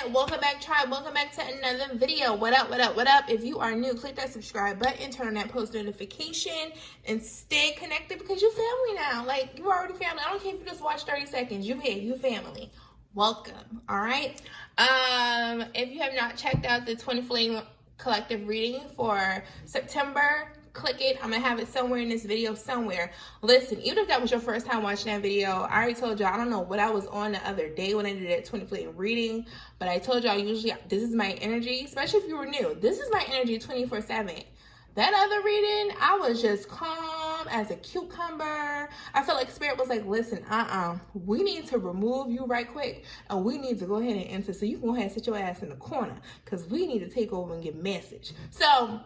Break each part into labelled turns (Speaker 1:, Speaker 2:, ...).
Speaker 1: again, welcome back, tribe. Welcome back to another video. What up, what up, what up? If you are new, click that subscribe button, turn on that post notification, and stay connected because you're family now. Like, you're already family. I don't care if you just watch 30 seconds. You here, you family. Welcome, all right? If you have not checked out the Twinflame collective reading for September, click it. I'm gonna have it somewhere in this video somewhere. Listen, even if that was your first time watching that video, I already told y'all I don't know what I was on the other day when I did that Twinflame reading, but I told y'all usually this is my energy, especially if you were new. This is my energy 24/7. That other reading, I was just calm as a cucumber. I felt like Spirit was like, listen, we need to remove you right quick, and we need to go ahead and enter, so you can go ahead and sit your ass in the corner, because we need to take over and give message. So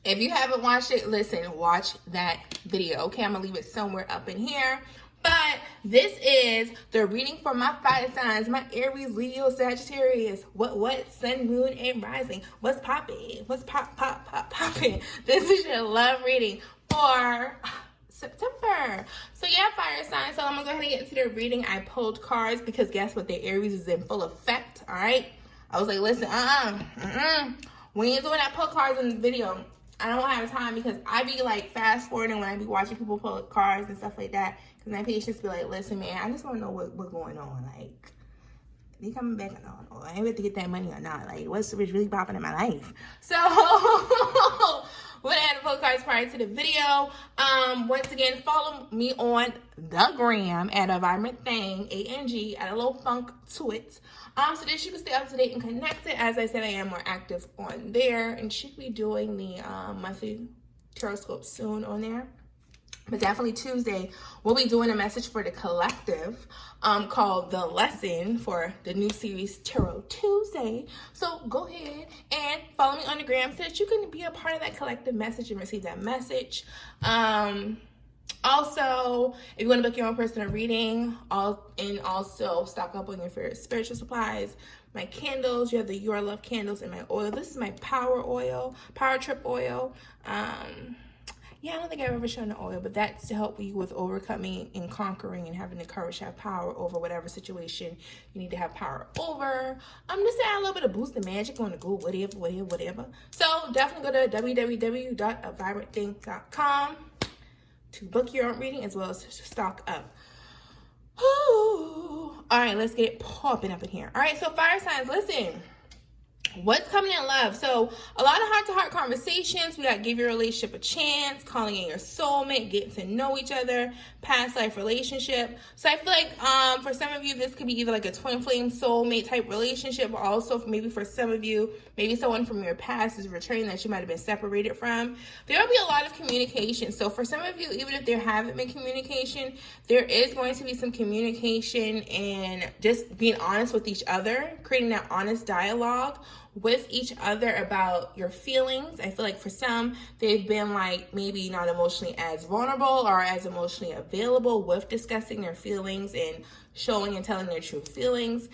Speaker 1: if you haven't watched it, listen, watch that video, okay? I'm gonna leave it somewhere up in here. But this is the reading for my fire signs, my Aries, Leo, Sagittarius. What? Sun, moon, and rising. What's popping? What's popping? This is your love reading for September. So yeah, fire signs. So I'm gonna go ahead and get into the reading. I pulled cards because guess what? The Aries is in full effect, all right? I was like, listen, when you're doing that, pull cards in the video. I don't have time because I be like fast forwarding when I be watching people pull cards and stuff like that. Because my patients be like, listen, man, I just want to know what's going on. Like, they coming back or I ain't able to get that money or not. Like, what's really popping in my life? So, we're going to add the pull cards prior to the video. Once again, follow me on the gram at A Vibrant Thang, A-N-G, add a little funk to it. So that you can stay up to date and connected. As I said, I am more active on there and should be doing the monthly horoscope soon on there. But definitely Tuesday, we'll be doing a message for the collective called The Lesson for the new series Tarot Tuesday. So go ahead and follow me on the gram so that you can be a part of that collective message and receive that message. Also, if you want to book your own personal reading, also stock up on your favorite spiritual supplies, my candles, you have the Your Love candles, and my oil. This is my power oil, power trip oil. Yeah, I don't think I've ever shown the oil, but that's to help you with overcoming and conquering and having the courage to have power over whatever situation you need to have power over. Just to add a little bit of boost of magic on the go, whatever. So definitely go to www.avibrantthang.com to book your own reading as well as to stock up. Ooh. All right, let's get popping up in here. All right, so fire signs, listen. What's coming in love? So a lot of heart-to-heart conversations. We got give your relationship a chance, calling in your soulmate, getting to know each other, past life relationship. So I feel like for some of you, this could be either like a twin flame soulmate type relationship, or also maybe for some of you, maybe someone from your past is returning that you might have been separated from. There will be a lot of communication. So for some of you, even if there haven't been communication, there is going to be some communication and just being honest with each other, creating that honest dialogue with each other about your feelings. I feel like for some, they've been like maybe not emotionally as vulnerable or as emotionally available with discussing their feelings and showing and telling their true feelings.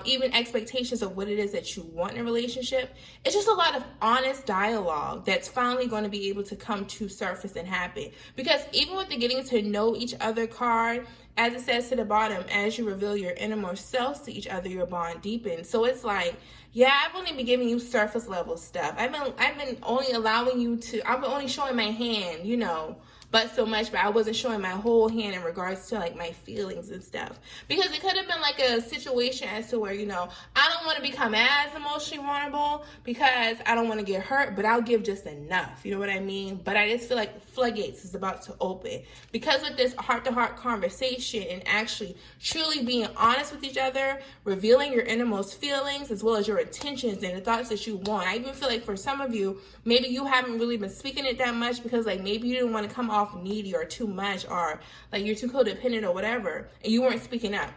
Speaker 1: Even expectations of what it is that you want in a relationship. It's just a lot of honest dialogue that's finally going to be able to come to surface and happen. Because even with the getting to know each other card, as it says to the bottom, as you reveal your innermost selves to each other, your bond deepens. So it's like, yeah, I've only been giving you surface level stuff. I've been only allowing you to, I've been only showing my hand, you know, but so much, but I wasn't showing my whole hand in regards to like my feelings and stuff. Because it could have been like a situation as to where, you know, I don't want to become as emotionally vulnerable because I don't want to get hurt, but I'll give just enough. You know what I mean? But I just feel like floodgates is about to open. Because with this heart-to-heart conversation and actually truly being honest with each other, revealing your innermost feelings as well as your intentions and the thoughts that you want. I even feel like for some of you, maybe you haven't really been speaking it that much because like maybe you didn't want to come off needy or too much or like you're too codependent or whatever, and you weren't speaking up.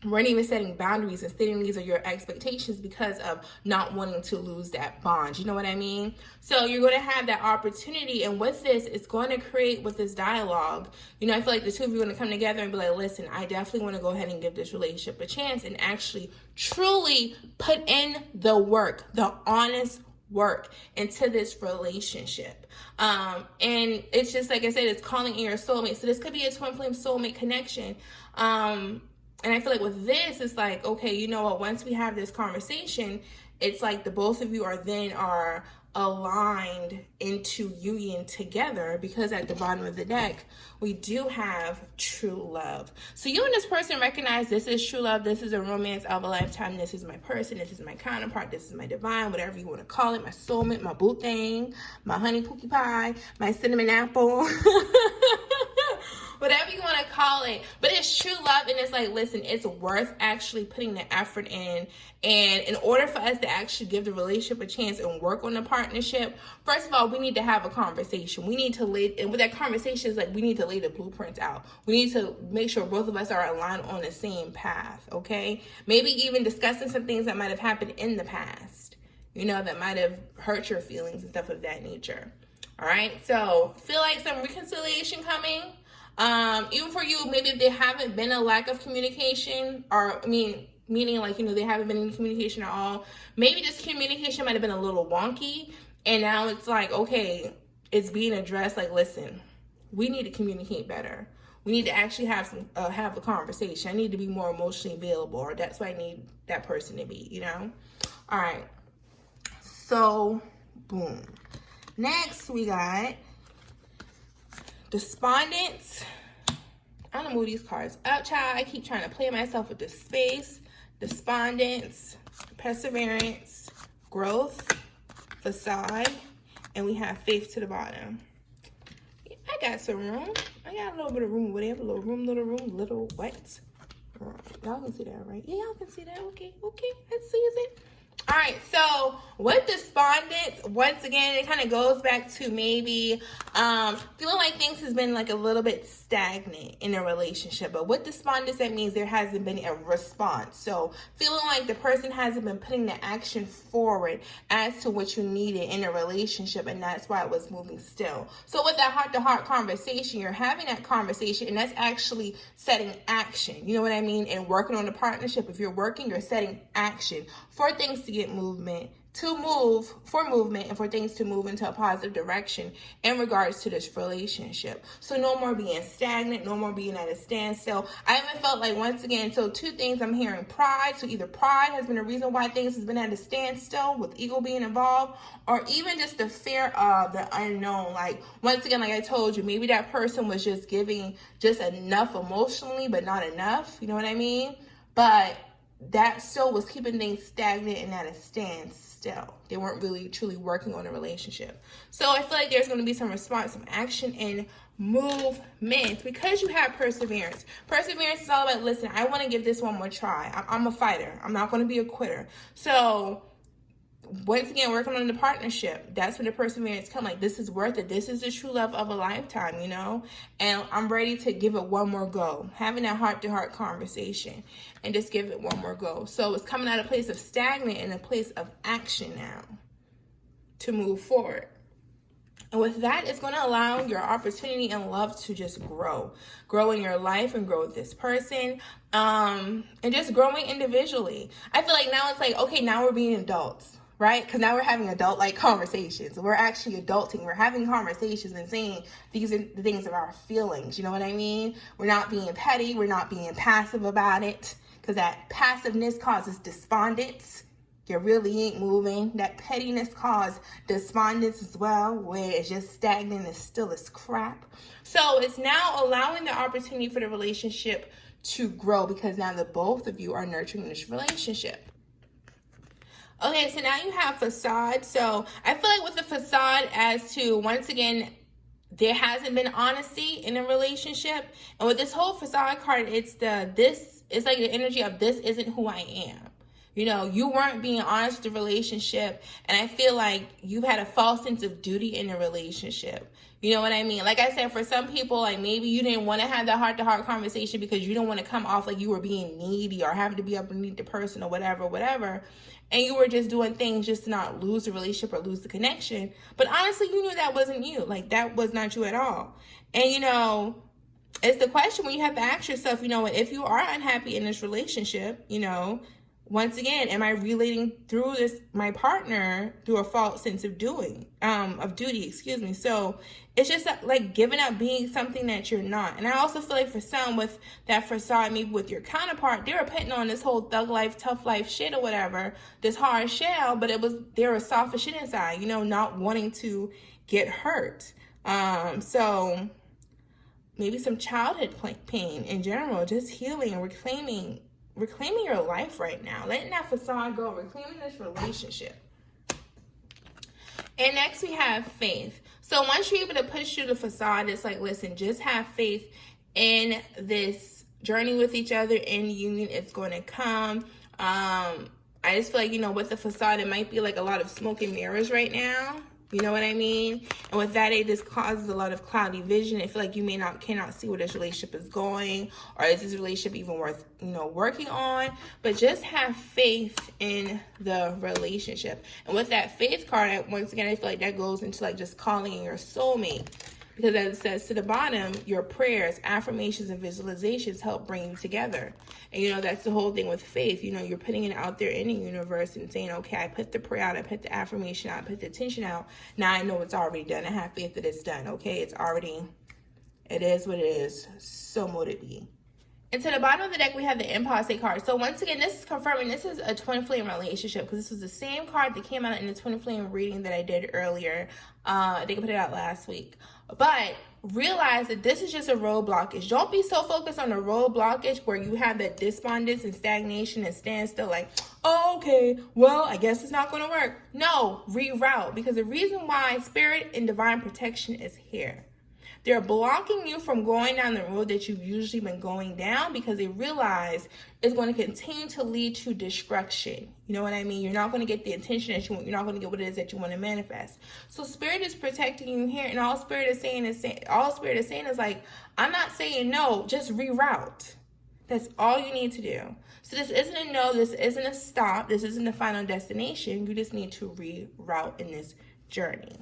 Speaker 1: Weren't even setting boundaries and stating these are your expectations because of not wanting to lose that bond. You know what I mean? So you're going to have that opportunity, and with this, it's going to create with this dialogue. You know, I feel like the two of you are going to come together and be like, listen, I definitely want to go ahead and give this relationship a chance and actually truly put in the work, the honest work into this relationship. And it's just like I said, it's calling in your soulmate. So this could be a twin flame soulmate connection. And I feel like with this, it's like, okay, you know what? Once we have this conversation, it's like the both of you are aligned into union together, because at the bottom of the deck, we do have true love. So you and this person recognize this is true love. This is a romance of a lifetime. This is my person. This is my counterpart. This is my divine, whatever you want to call it, my soulmate, my boo thing, my honey pookie pie, my cinnamon apple. Whatever you want to call it, but it's true love. And it's like, listen, it's worth actually putting the effort in. And in order for us to actually give the relationship a chance and work on the partnership, first of all, we need to have a conversation. We need to lay, and with that conversation is like, we need to lay the blueprints out. We need to make sure both of us are aligned on the same path. Okay, maybe even discussing some things that might have happened in the past, you know, that might have hurt your feelings and stuff of that nature. All right, so feel like some reconciliation coming. Even for you, maybe if there haven't been a lack of communication, or meaning like, you know, they haven't been in communication at all, maybe this communication might have been a little wonky, and now it's like, okay, it's being addressed. Like, listen, we need to communicate better. We need to actually have a conversation. I need to be more emotionally available, or that's what I need that person to be, you know? All right, so boom. Next we got Despondence. I'm gonna move these cards up, child. I keep trying to play myself with this space. Despondence, perseverance, growth, facade, and we have faith to the bottom. I got some room. I got a little bit of room, whatever. Little room, little what? Y'all can see that, right? Yeah, y'all can see that. Okay, I see it. All right, so with despondence, once again, it kind of goes back to maybe feeling like things has been like a little bit stagnant in a relationship. But with despondence, that means there hasn't been a response. So feeling like the person hasn't been putting the action forward as to what you needed in a relationship, and that's why it was moving still. So with that heart-to-heart conversation, you're having that conversation, and that's actually setting action. You know what I mean? And working on the partnership. If you're working, you're setting action for things to get movement, and for things to move into a positive direction in regards to this relationship. So no more being stagnant, no more being at a standstill. I haven't felt like, once again, so two things I'm hearing: pride. So either pride has been a reason why things has been at a standstill with ego being involved, or even just the fear of the unknown. Like, once again, like I told you, maybe that person was just giving just enough emotionally, but not enough. You know what I mean? But that still was keeping things stagnant and at a standstill. They weren't really truly working on a relationship. So I feel like there's going to be some response, some action, and movement, because you have perseverance. Perseverance is all about, listen, I want to give this one more try. I'm a fighter. I'm not going to be a quitter. So once again, working on the partnership, that's when the perseverance comes. Like, this is worth it. This is the true love of a lifetime, you know? And I'm ready to give it one more go. Having that heart-to-heart conversation and just give it one more go. So it's coming out of a place of stagnant and a place of action now to move forward. And with that, it's going to allow your opportunity and love to just grow in your life and grow with this person, and just growing individually. I feel like now it's like, okay, now we're being adults. Right? Because now we're having adult-like conversations. We're actually adulting. We're having conversations and saying these are the things of our feelings. You know what I mean? We're not being petty. We're not being passive about it. Because that passiveness causes despondence. You really ain't moving. That pettiness causes despondence as well, where it's just stagnant and still as crap. So it's now allowing the opportunity for the relationship to grow, because now the both of you are nurturing this relationship. Okay, so now you have facade. So I feel like with the facade, as to, once again, there hasn't been honesty in a relationship. And with this whole facade card, it's like the energy of, this isn't who I am. You know, you weren't being honest with the relationship. And I feel like you've had a false sense of duty in the relationship. You know what I mean? Like I said, for some people, like, maybe you didn't want to have that heart-to-heart conversation because you don't want to come off like you were being needy or having to be up beneath the person or whatever. And you were just doing things just to not lose the relationship or lose the connection. But honestly, you knew that wasn't you. Like, that was not you at all. And, you know, it's the question when you have to ask yourself, you know, if you are unhappy in this relationship, you know, once again, am I relating through my partner through a false sense of duty, So it's just like giving up being something that you're not. And I also feel like for some with that facade, maybe with your counterpart, they were putting on this whole thug life, tough life shit or whatever, this hard shell, but they were soft as shit inside, not wanting to get hurt. So maybe some childhood pain in general, just healing and reclaiming your life right now, letting that facade go, reclaiming this relationship. And next we have faith. So once you're able to push through the facade, it's like, listen, just have faith in this journey with each other, in union. It's going to come. I just feel like, with the facade, it might be like a lot of smoke and mirrors right now. You know what I mean? And with that, it just causes a lot of cloudy vision. I feel like you cannot see where this relationship is going, or is this relationship even worth, working on? But just have faith in the relationship. And with that faith card, once again, I feel like that goes into like just calling in your soulmate. Because as it says to the bottom, your prayers, affirmations, and visualizations help bring you together. And, that's the whole thing with faith. You're putting it out there in the universe and saying, okay, I put the prayer out, I put the affirmation out, I put the intention out. Now I know it's already done. I have faith that it's done, okay? It is what it is. So mote it be. And to the bottom of the deck, we have the Impulse card. So once again, this is confirming this is a twin flame relationship, because this was the same card that came out in the twin flame reading that I did earlier. I think I put it out last week. But realize that this is just a road blockage. Don't be so focused on the road blockage where you have that despondence and stagnation and standstill, like, oh, okay, well, I guess it's not going to work. No, reroute, because the reason why Spirit and Divine Protection is here. They're blocking you from going down the road that you've usually been going down, because they realize it's going to continue to lead to destruction. You know what I mean? You're not going to get the attention that you want. You're not going to get what it is that you want to manifest. So Spirit is protecting you here, and all Spirit is saying is like, I'm not saying no, just reroute. That's all you need to do. So this isn't a no, this isn't a stop, this isn't the final destination. You just need to reroute in this journey.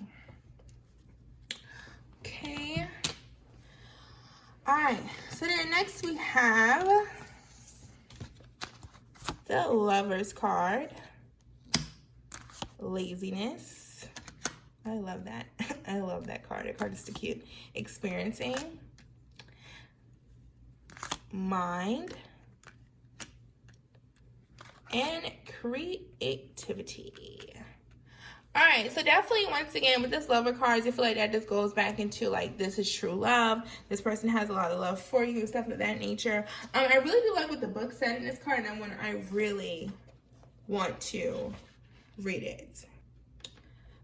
Speaker 1: Okay. All right. So then next we have the Lovers card. Laziness. I love that. I love that card. That card is so cute. Experiencing. Mind. And creativity. All right, so definitely, once again, with this Lover cards, I feel like that just goes back into, like, this is true love. This person has a lot of love for you, stuff of that nature. I really do like what the book said in this card, and I really want to read it.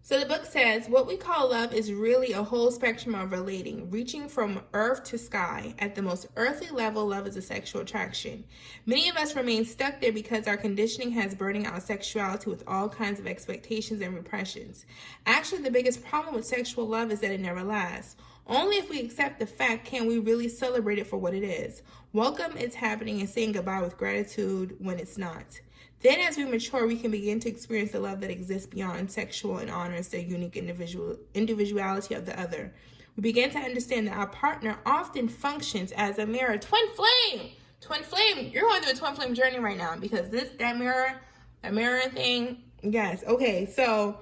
Speaker 1: So the book says, what we call love is really a whole spectrum of relating, reaching from earth to sky. At the most earthly level, love is a sexual attraction. Many of us remain stuck there because our conditioning has burning out sexuality with all kinds of expectations and repressions. Actually, the biggest problem with sexual love is that it never lasts. Only if we accept the fact can we really celebrate it for what it is. Welcome its happening and saying goodbye with gratitude when it's not. Then as we mature, we can begin to experience the love that exists beyond sexual and honors the unique individuality of the other. We begin to understand that our partner often functions as a mirror. Twin flame! Twin flame! You're going through a twin flame journey right now, because that mirror thing, yes. Okay, so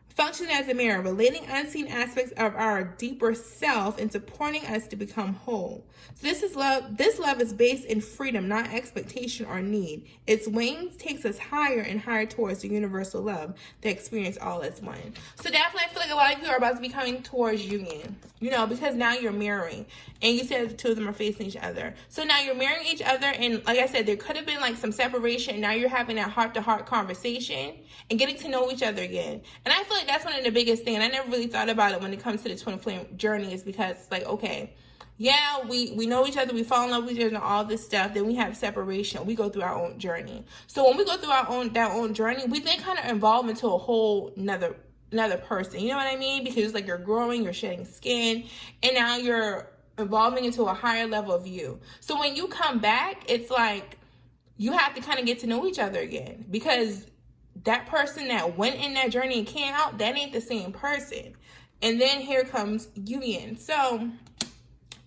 Speaker 1: function as a mirror, relating unseen aspects of our deeper self and supporting us to become whole. So this is love. This love is based in freedom, not expectation or need. Its wings takes us higher and higher towards the universal love that experience all as one. So definitely, I feel like a lot of you are about to be coming towards union, because now you're mirroring, and you said the two of them are facing each other. So now you're mirroring each other, and like I said, there could have been like some separation, and now you're having that heart-to-heart conversation and getting to know each other again. And I feel like that's one of the biggest things, and I never really thought about it when it comes to the twin flame journey, is because it's like, okay, yeah, we know each other, we fall in love with each other and all this stuff, then we have separation, we go through our own journey. So when we go through that own journey, we then kind of evolve into a whole another person, you know what I mean? Because like you're growing, you're shedding skin, and now you're evolving into a higher level of you. So when you come back, it's like you have to kind of get to know each other again, because that person that went in that journey and came out, that ain't the same person. And then here comes union. So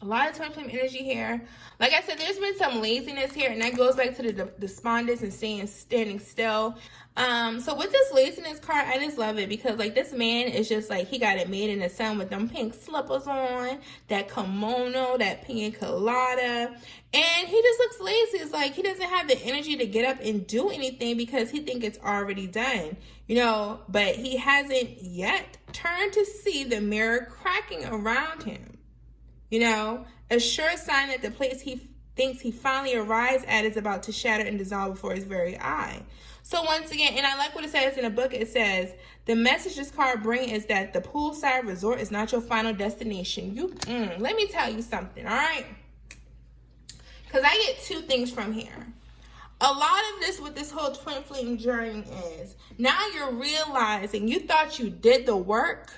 Speaker 1: A lot of twin flame energy here. Like I said, there's been some laziness here, and that goes back to the despondence and standing still. So with this laziness card, I just love it because like this man is just like, he got it made in the sun with them pink slippers on, that kimono, that pina colada, and he just looks lazy. It's like he doesn't have the energy to get up and do anything because he thinks it's already done, you know, but he hasn't yet turned to see the mirror cracking around him. You know, a sure sign that the place he thinks he finally arrives at is about to shatter and dissolve before his very eye. So once again, and I like what it says in the book, it says, the message this card brings is that the poolside resort is not your final destination. Let me tell you something, all right? Because I get two things from here. A lot of this with this whole twin flame journey is, now you're realizing you thought you did the work,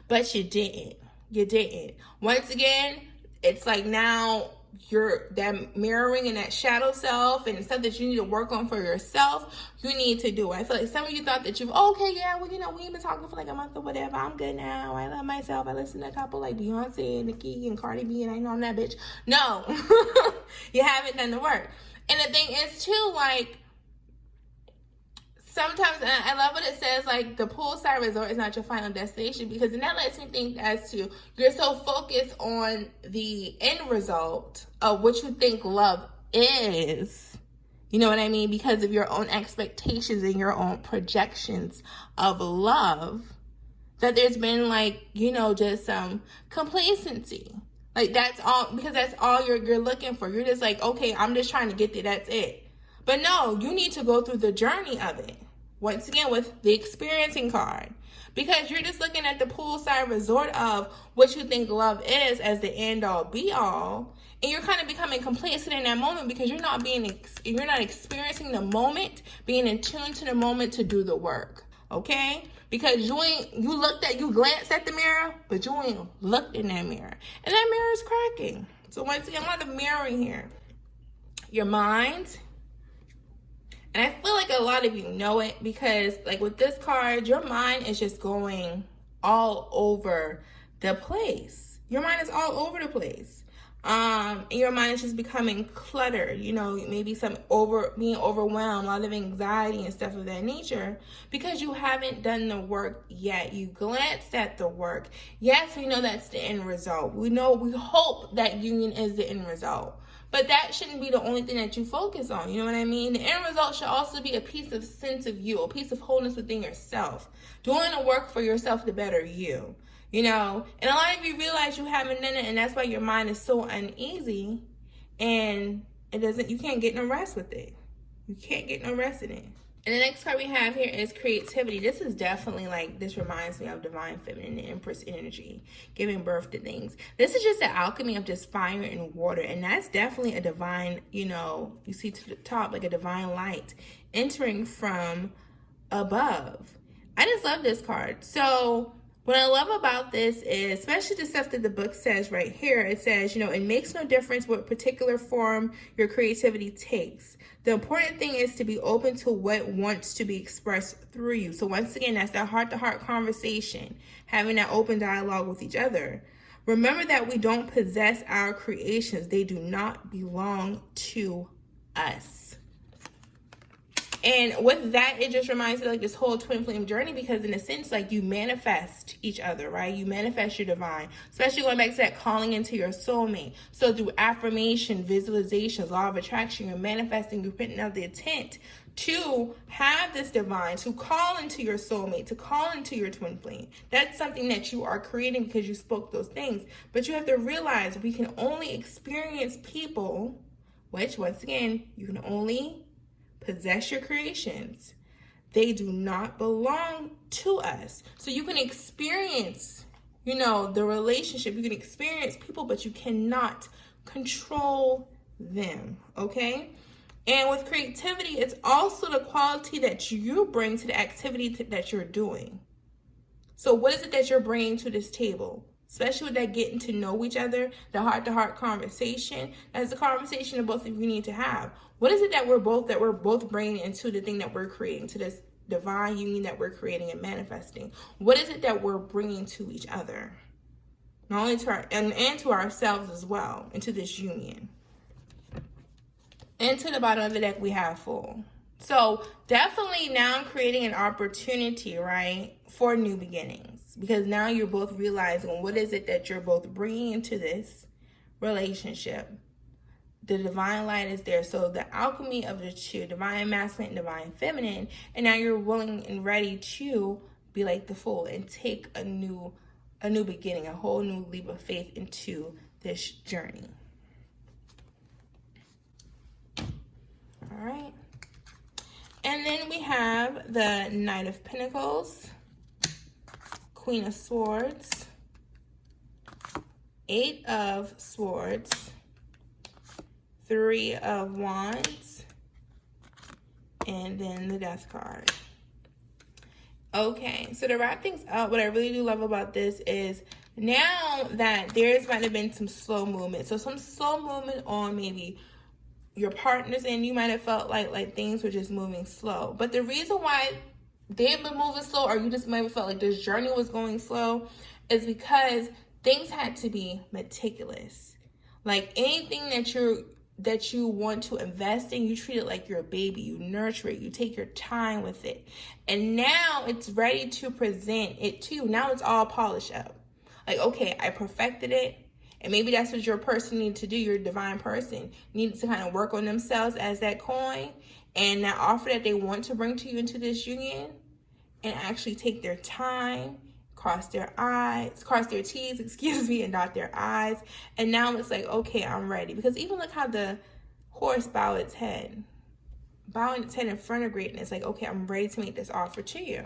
Speaker 1: but you didn't. You didn't. Once again, it's like now you're that mirroring and that shadow self and stuff that you need to work on for yourself, you need to do it. I feel like some of you thought that you've, okay, yeah, well, you know, we've been talking for like a month or whatever. I'm good now. I love myself. I listen to a couple like Beyonce and Nicki and Cardi B, and I know I'm that bitch. No, you haven't done the work. And the thing is too, like, sometimes, and I love what it says, like, the poolside resort is not your final destination, because then that lets me think as to, you're so focused on the end result of what you think love is. You know what I mean? Because of your own expectations and your own projections of love, that there's been, like, you know, just some complacency. Like, that's all, because that's all you're looking for. You're just like, okay, I'm just trying to get there, that's it. But no, you need to go through the journey of it. Once again, with the experiencing card. Because you're just looking at the poolside resort of what you think love is as the end all be all. And you're kind of becoming complacent in that moment because you're not experiencing the moment, being in tune to the moment to do the work. Okay? Because you glanced at the mirror, but you ain't looked in that mirror. And that mirror is cracking. So once again, a lot of mirroring here. Your mind. And I feel like a lot of you know it because, like, with this card, your mind is just going all over the place. Your mind is all over the place. And your mind is just becoming cluttered, you know, maybe being overwhelmed, a lot of anxiety and stuff of that nature because you haven't done the work yet. You glanced at the work. Yes, we know that's the end result. We hope that union is the end result. But that shouldn't be the only thing that you focus on. You know what I mean? The end result should also be a piece of sense of you, a piece of wholeness within yourself. Doing the work for yourself to better you. You know? And a lot of you realize you haven't done it, and that's why your mind is so uneasy. And you can't get no rest with it. You can't get no rest in it. And the next card we have here is creativity. This is definitely like, this reminds me of divine feminine, the empress energy, giving birth to things. This is just the alchemy of just fire and water. And that's definitely a divine, you know, you see to the top, like a divine light entering from above. I just love this card. So what I love about this is, especially the stuff that the book says right here, it says, you know, it makes no difference what particular form your creativity takes. The important thing is to be open to what wants to be expressed through you. So once again, that's that heart-to-heart conversation, having that open dialogue with each other. Remember that we don't possess our creations. They do not belong to us. And with that, it just reminds me like this whole twin flame journey, because in a sense, like, you manifest each other, right? You manifest your divine, especially going back to that calling into your soulmate. So through affirmation, visualizations, law of attraction, you're manifesting, you're putting out the intent to have this divine, to call into your soulmate, to call into your twin flame. That's something that you are creating because you spoke those things. But you have to realize we can only experience people, which once again, you can only possess your creations. They do not belong to us. So you can experience, you know, the relationship. You can experience people, but you cannot control them, okay? And with creativity, it's also the quality that you bring to the activity that you're doing. So what is it that you're bringing to this table? Especially with that getting to know each other, the heart-to-heart conversation. That's the conversation that both of you need to have. What is it that we're both bringing into the thing that we're creating, to this divine union that we're creating and manifesting? What is it that we're bringing to each other? not only to our and to ourselves as well, into this union. And to the bottom of the deck, we have Fool. So definitely now creating an opportunity, right, for new beginnings. Because now you're both realizing what is it that you're both bringing into this relationship. The divine light is there. So the alchemy of the two, divine masculine and divine feminine. And now you're willing and ready to be like the Fool and take a new beginning, a whole new leap of faith into this journey. All right. And then we have the Knight of Pentacles, Queen of Swords, Eight of Swords, Three of Wands, and then the Death card. Okay, so to wrap things up, what I really do love about this is now that there's might have been some slow movement. So some slow movement on maybe your partners, and you might have felt like things were just moving slow. But the reason why they've been moving slow, or you just might have felt like this journey was going slow, is because things had to be meticulous. Like anything that you want to invest in, you treat it like you're a baby. You nurture it. You take your time with it. And now it's ready to present it to you. Now it's all polished up. Like, okay, I perfected it. And maybe that's what your person needs to do. Your divine person needs to kind of work on themselves as that coin. And that offer that they want to bring to you into this union, and actually take their time, cross their T's, and dot their I's. And now it's like, okay, I'm ready. Because even look how the horse bowing its head in front of greatness. Like, okay, I'm ready to make this offer to you.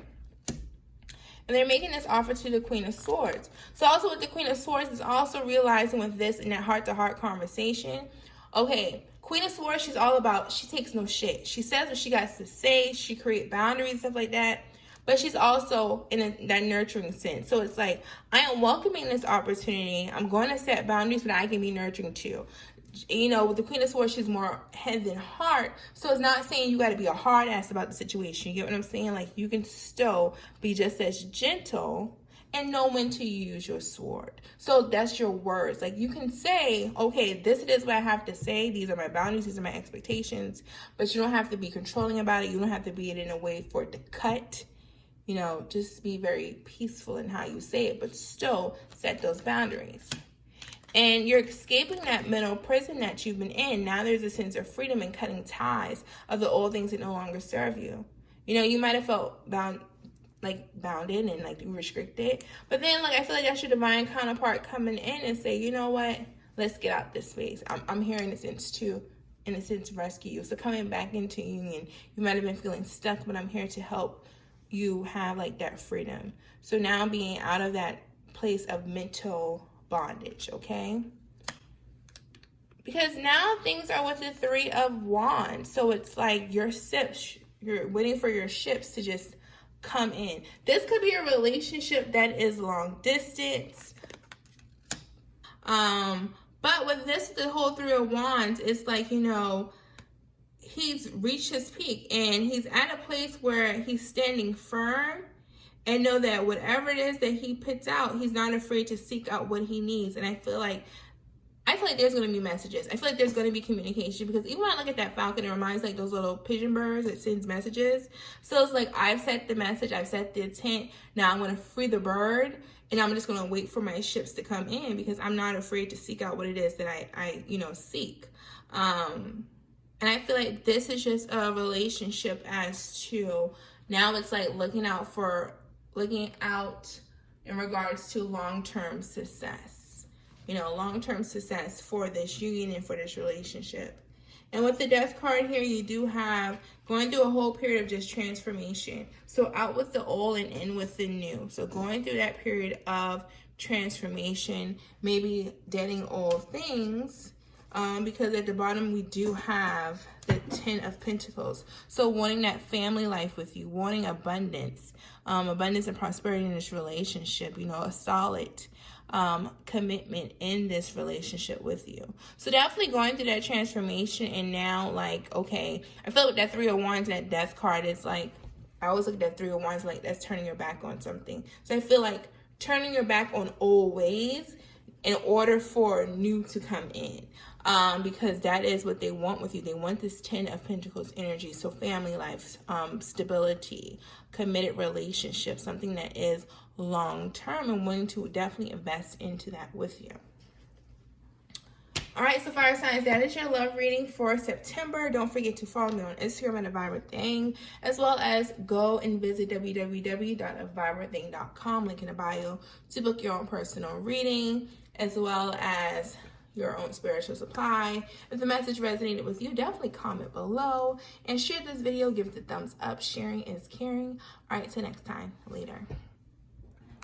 Speaker 1: And they're making this offer to the Queen of Swords. So also with the Queen of Swords is also realizing with this in that heart-to-heart conversation, okay, Queen of Swords, she's all about, she takes no shit. She says what she got to say. She creates boundaries, stuff like that. But she's also in that nurturing sense. So it's like, I am welcoming this opportunity. I'm going to set boundaries, but I can be nurturing too. You know, with the Queen of Swords, she's more head than heart. So it's not saying you got to be a hard ass about the situation. You get what I'm saying? Like, you can still be just as gentle and know when to use your sword. So that's your words. Like, you can say, okay, this is what I have to say. These are my boundaries. These are my expectations. But you don't have to be controlling about it. You don't have to be it in a way for it to cut. You know, just be very peaceful in how you say it, but still set those boundaries. And you're escaping that mental prison that you've been in. Now there's a sense of freedom and cutting ties of the old things that no longer serve you. You know, you might have felt bounded and like restricted. But then, like, I feel like that's your divine counterpart coming in and say, you know what? Let's get out this space. I'm here in a sense to rescue you. So coming back into union, you might have been feeling stuck, but I'm here to help you have like that freedom. So now being out of that place of mental bondage, okay? Because now things are with the Three of Wands. So it's like you're waiting for your ships to just come in. This could be a relationship that is long distance. But with this, the whole Three of Wands, it's like, you know, he's reached his peak and he's at a place where he's standing firm and know that whatever it is that he puts out, he's not afraid to seek out what he needs. And I feel like there's going to be messages. I feel like there's going to be communication, because even when I look at that falcon, it reminds like those little pigeon birds that sends messages. So it's like, I've set the message, I've set the intent. Now I'm going to free the bird, and I'm just going to wait for my ships to come in, because I'm not afraid to seek out what it is that I seek. And I feel like this is just a relationship as to, now it's like looking out in regards to long-term success. You know, long-term success for this union and for this relationship. And with the Death card here, you do have going through a whole period of just transformation. So out with the old and in with the new. So going through that period of transformation, maybe deading old things. Because at the bottom we do have the Ten of Pentacles. So wanting that family life with you, wanting abundance, abundance and prosperity in this relationship, you know, a solid commitment in this relationship with you. So definitely going through that transformation. And now, like, okay, I feel like that Three of Wands and that Death card is like, I always look at that Three of Wands like that's turning your back on something. So I feel like turning your back on old ways in order for new to come in, because that is what they want with you. They want this 10 of Pentacles energy. So family life, stability, committed relationship, something that is long-term, and wanting to definitely invest into that with you. All right, so fire signs, that is your love reading for September. Don't forget to follow me on Instagram at A Vibrant Thang, as well as go and visit www.avibrantthang.com, link in the bio, to book your own personal reading, as well as your own spiritual supply. If the message resonated with you, definitely comment below and share this video. Give it a thumbs up. Sharing is caring. All right, till next time. Later.